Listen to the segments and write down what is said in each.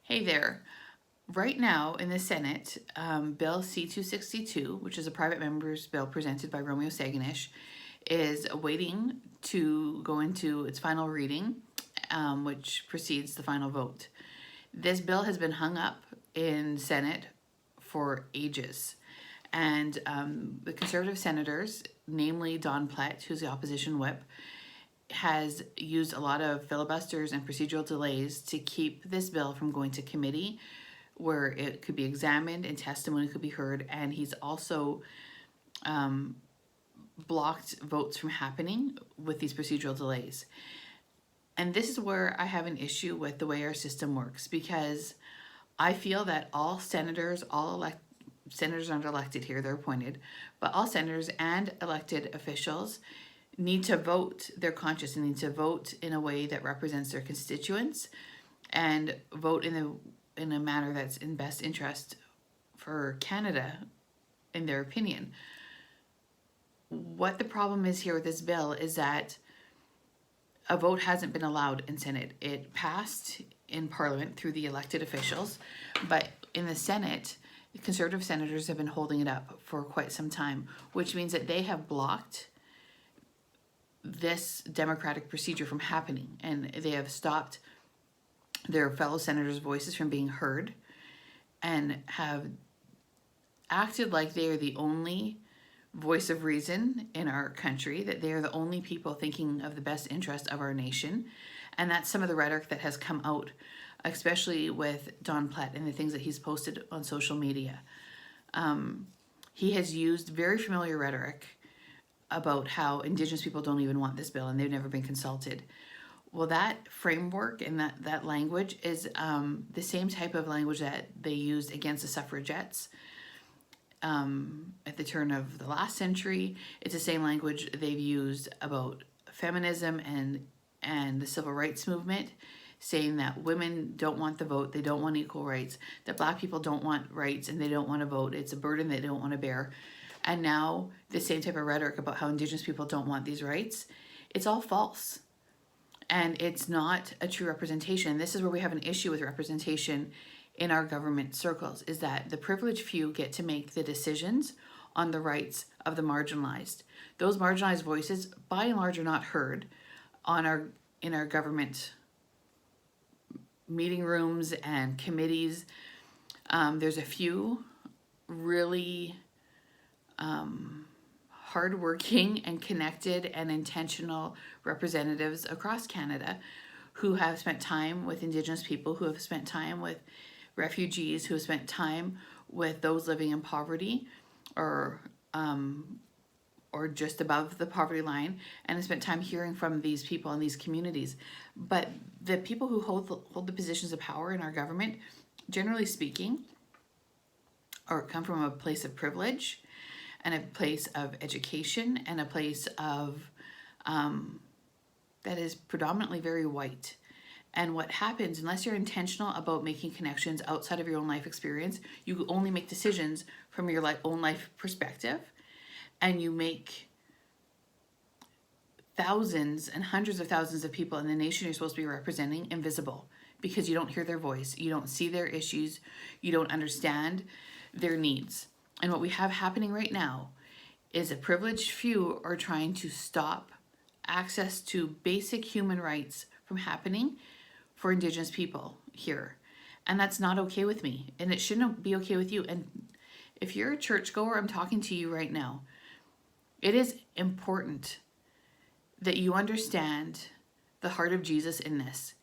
Hey there. Right now in the Senate, Bill C-262, which is a private member's bill presented by Romeo Saganish, is waiting to go into its final reading, which precedes the final vote. This bill has been hung up in Senate for ages. And the Conservative senators, namely Don Plett, who's the opposition whip, has used a lot of filibusters and procedural delays to keep this bill from going to committee where it could be examined and testimony could be heard. And he's also blocked votes from happening with these procedural delays. And this is where I have an issue with the way our system works, because I feel that all senators, senators aren't elected here, they're appointed, but all senators and elected officials need to vote their conscience and need to vote in a way that represents their constituents and vote in a manner that's in best interest for Canada, in their opinion. What the problem is here with this bill is that a vote hasn't been allowed in Senate. It passed in Parliament through the elected officials, but in the Senate, Conservative senators have been holding it up for quite some time, which means that they have blocked this democratic procedure from happening, and they have stopped their fellow senators' voices from being heard and have acted like they are the only voice of reason in our country, that they are the only people thinking of the best interest of our nation. And that's some of the rhetoric that has come out, especially with Don Plett and the things that he's posted on social media. He has used very familiar rhetoric about how Indigenous people don't even want this bill and they've never been consulted. Well, that framework and that language is the same type of language that they used against the suffragettes at the turn of the last century. It's the same language they've used about feminism and the civil rights movement, saying that women don't want the vote, they don't want equal rights, that Black people don't want rights and they don't want to vote, it's a burden they don't want to bear. And now the same type of rhetoric about how Indigenous people don't want these rights, it's all false. And it's not a true representation. This is where we have an issue with representation in our government circles, is that the privileged few get to make the decisions on the rights of the marginalized. Those marginalized voices, by and large, are not heard in our government meeting rooms and committees. There's a few really hardworking and connected and intentional representatives across Canada who have spent time with Indigenous people, who have spent time with refugees, who have spent time with those living in poverty or just above the poverty line, and have spent time hearing from these people in these communities. But the people who hold the positions of power in our government, generally speaking, or come from a place of privilege and a place of education and a place of that is predominantly very white. And what happens, unless you're intentional about making connections outside of your own life experience, you only make decisions from your own life perspective, and you make thousands and hundreds of thousands of people in the nation you're supposed to be representing invisible, because you don't hear their voice, you don't see their issues, you don't understand their needs. And what we have happening right now is a privileged few are trying to stop access to basic human rights from happening for Indigenous people here. And that's not okay with me, and it shouldn't be okay with you. And if you're a churchgoer, I'm talking to you right now. It is important that you understand the heart of Jesus in this.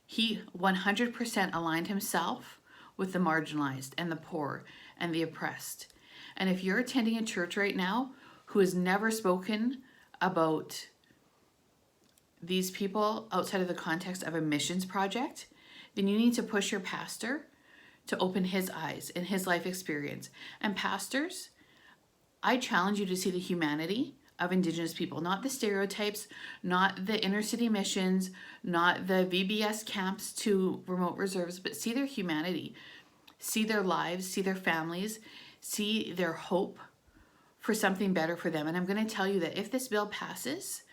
He 100% aligned himself with the marginalized and the poor and the oppressed. And if you're attending a church right now who has never spoken about these people outside of the context of a missions project, then you need to push your pastor to open his eyes and his life experience. And pastors, I challenge you to see the humanity of Indigenous people, not the stereotypes, not the inner city missions, not the VBS camps to remote reserves, but see their humanity, see their lives, see their families, see their hope for something better for them. And I'm going to tell you that if this bill passes,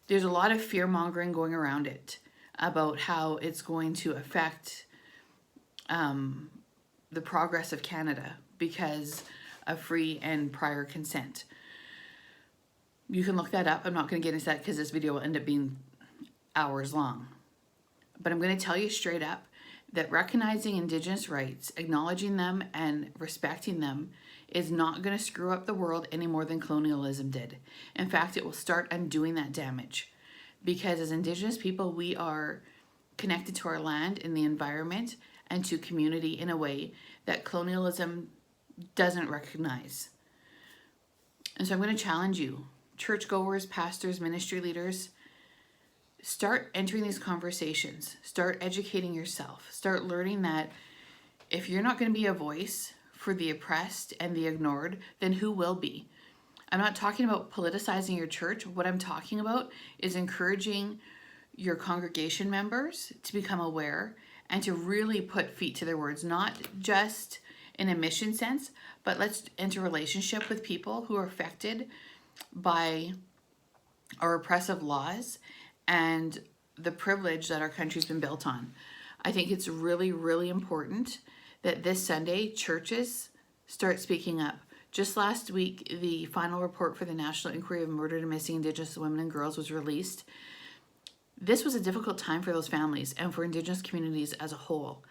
there's a lot of fear mongering going around it about how it's going to affect the progress of Canada because of free and prior consent. You can look that up. I'm not going to get into that because this video will end up being hours long. But I'm going to tell you straight up that recognizing Indigenous rights, acknowledging them and respecting them is not going to screw up the world any more than colonialism did. In fact, it will start undoing that damage. Because as Indigenous people, we are connected to our land and the environment and to community in a way that colonialism doesn't recognize. And so I'm going to challenge you, churchgoers, pastors, ministry leaders, start entering these conversations. Start educating yourself. Start learning that if you're not going to be a voice for the oppressed and the ignored, then who will be? I'm not talking about politicizing your church. What I'm talking about is encouraging your congregation members to become aware and to really put feet to their words, not just in a mission sense, but let's enter relationship with people who are affected by our oppressive laws and the privilege that our country's been built on. I think it's really, really important that this Sunday churches start speaking up. Just last week, the final report for the National Inquiry of Murdered and Missing Indigenous Women and Girls was released. This was a difficult time for those families and for Indigenous communities as a whole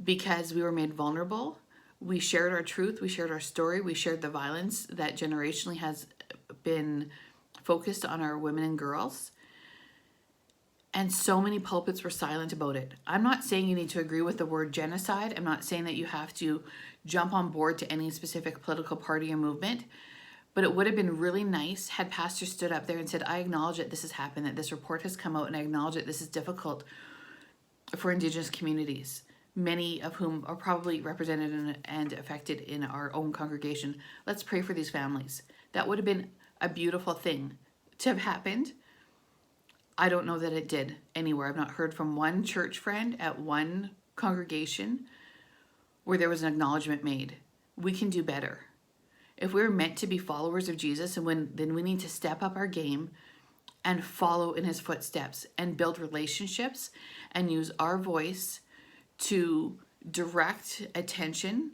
because we were made vulnerable. We shared our truth, we shared our story, we shared the violence that generationally has been focused on our women and girls. And so many pulpits were silent about it. I'm not saying you need to agree with the word genocide. I'm not saying that you have to jump on board to any specific political party or movement. But it would have been really nice had pastors stood up there and said, I acknowledge that this has happened, that this report has come out, and I acknowledge that this is difficult for Indigenous communities, many of whom are probably represented and affected in our own congregation. Let's pray for these families. That would have been a beautiful thing to have happened. I don't know that it did anywhere. I've not heard from one church friend at one congregation where there was an acknowledgement made. We can do better. If we're meant to be followers of Jesus, then we need to step up our game and follow in his footsteps and build relationships and use our voice to direct attention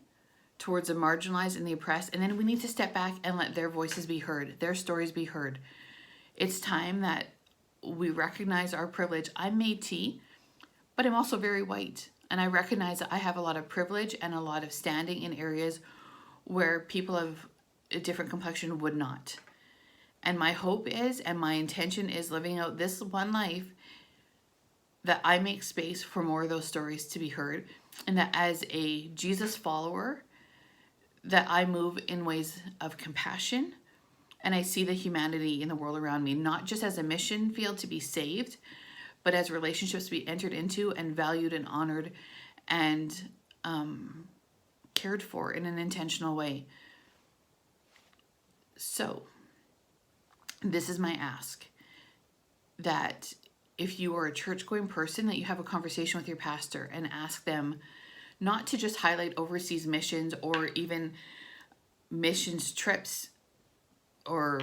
towards the marginalized and the oppressed. And then we need to step back and let their voices be heard, their stories be heard. It's time that we recognize our privilege. I'm Métis, but I'm also very white. And I recognize that I have a lot of privilege and a lot of standing in areas where people of a different complexion would not. And my hope is, and my intention is living out this one life, that I make space for more of those stories to be heard. And that as a Jesus follower, that I move in ways of compassion and I see the humanity in the world around me, not just as a mission field to be saved, but as relationships to be entered into and valued and honored and cared for in an intentional way. So, this is my ask, that if you are a church-going person, that you have a conversation with your pastor and ask them not to just highlight overseas missions or even missions trips or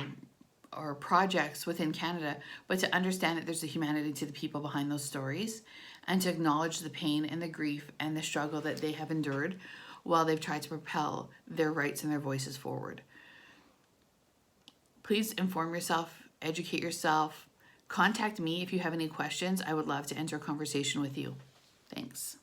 projects within Canada, but to understand that there's a humanity to the people behind those stories and to acknowledge the pain and the grief and the struggle that they have endured while they've tried to propel their rights and their voices forward. Please inform yourself, educate yourself, contact me if you have any questions. I would love to enter a conversation with you. Thanks.